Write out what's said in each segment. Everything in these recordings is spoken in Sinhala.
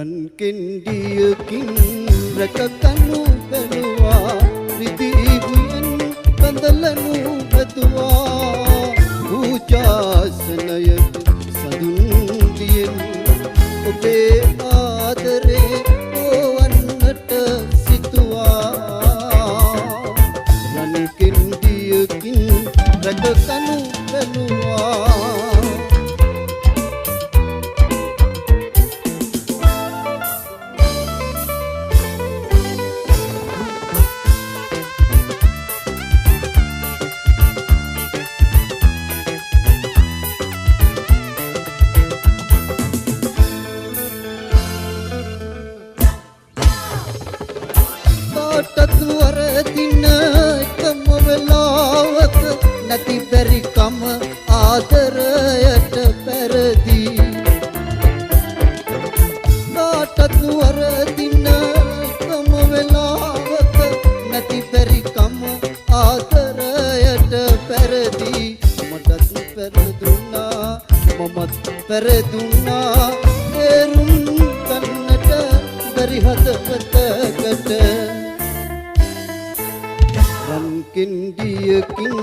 රන් කෙන්ඩියකින් රැකගනු බැලුවා රිදී බුයන් බඳලනු ඇතුවා පූජාසනයට සඳුන් දියෙන් ඔබේ ආදරේ ඕවන්නට සිතුවා රන් කෙන්ඩියකින් රැකගනු බැලුවා කාටත් වරදින එකම වෙලාවක නැති බැරිකම ආදරයට පෙරදී කාටත් වරදින එකම වෙලාවක නැති බැරිකම ආදරයට පෙරදී මටත් පෙරදුනා මමත් පෙරදුනා තේරුම් ගන්නට බැරි හදවතකට රන් කෙන්ඩියකින්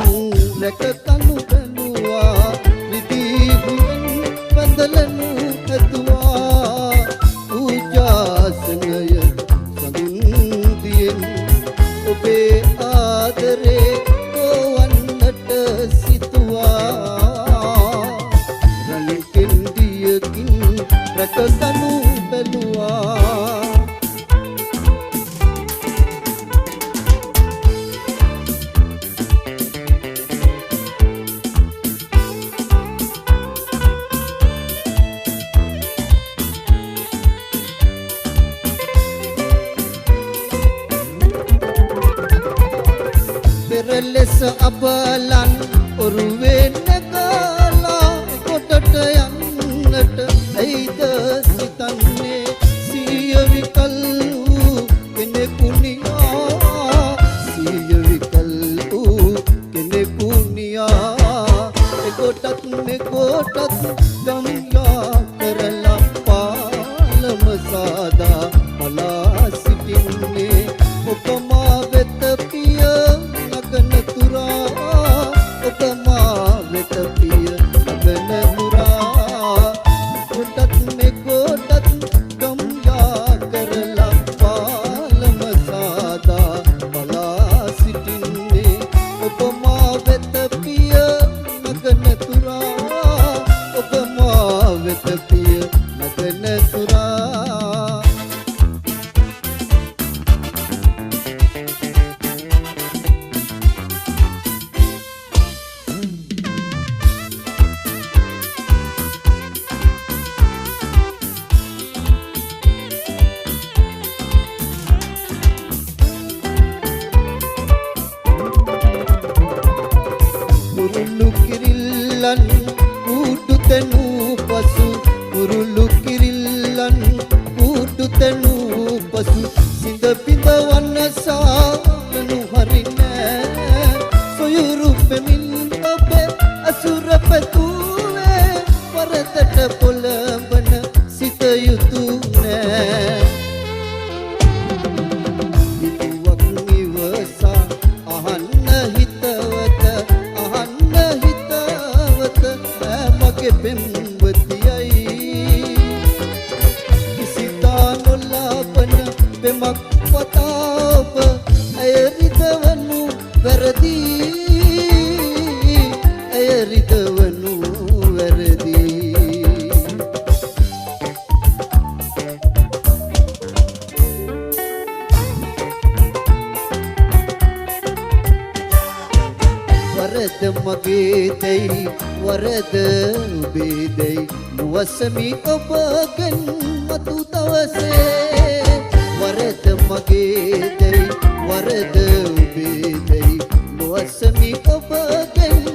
රැකගනු බැලුවා රිදී බුයන් බඳලනු ඇතුවා පූජාසනය සඳුන් දියෙන් ඔබේ ආදරේ ඕවන්නට සිතුවා රන් කෙන්ඩියකින් රැකගනු බැලුවා ලෙස අබලන් ඔරුවේ නැගලා කොටට යන්නට ඇයිද සිතන්නේ සිය විකල් වූ කෙනෙකුනියා සිය විකල් වූ කෙනෙකුනියා එකොටත් මෙකොටත් ගම්යා කරලා පාලම සාදා බලා සිටින්නේ ඔබමා වෙත පිය නගන තුරා ඔබමා වෙත පිය නගන තුරා කොටත් මෙකොටත් ගම්යා කරලා පාලම සාදා බලා සිටින්නේ ඔබමා වෙත පිය නගන තුරා ඔබමා වෙත පිය නගන තුරා කුරුල්ලු කිරිල්ලන් ඌටු තනු පසු කුරුල්ලු කිරිල්ලන් ඌටු තනු පසු සිඳ පිඳවන්න සාලනු හරිනෑ සොයුරු පෙමින් ඔබේ අසුර පැතුවේ වරදට පොළඹන සිත යුතු නෑ හිතුවක් නිවසා අහන්න හිතවත මගේ පෙම්වතියයි කිසිදා නොලබන පෙමක් පතාව ඇය රිදවනු වැරදී ඇය රිදවනු වැරදී වරද මගේ දැයි වරද ඔබේ දැයි මුවසමි ඔබගෙන් මතු දවසේ වරද මගේ දැයි වරද ඔබේ දැයි මුවසමි ඔබගෙන්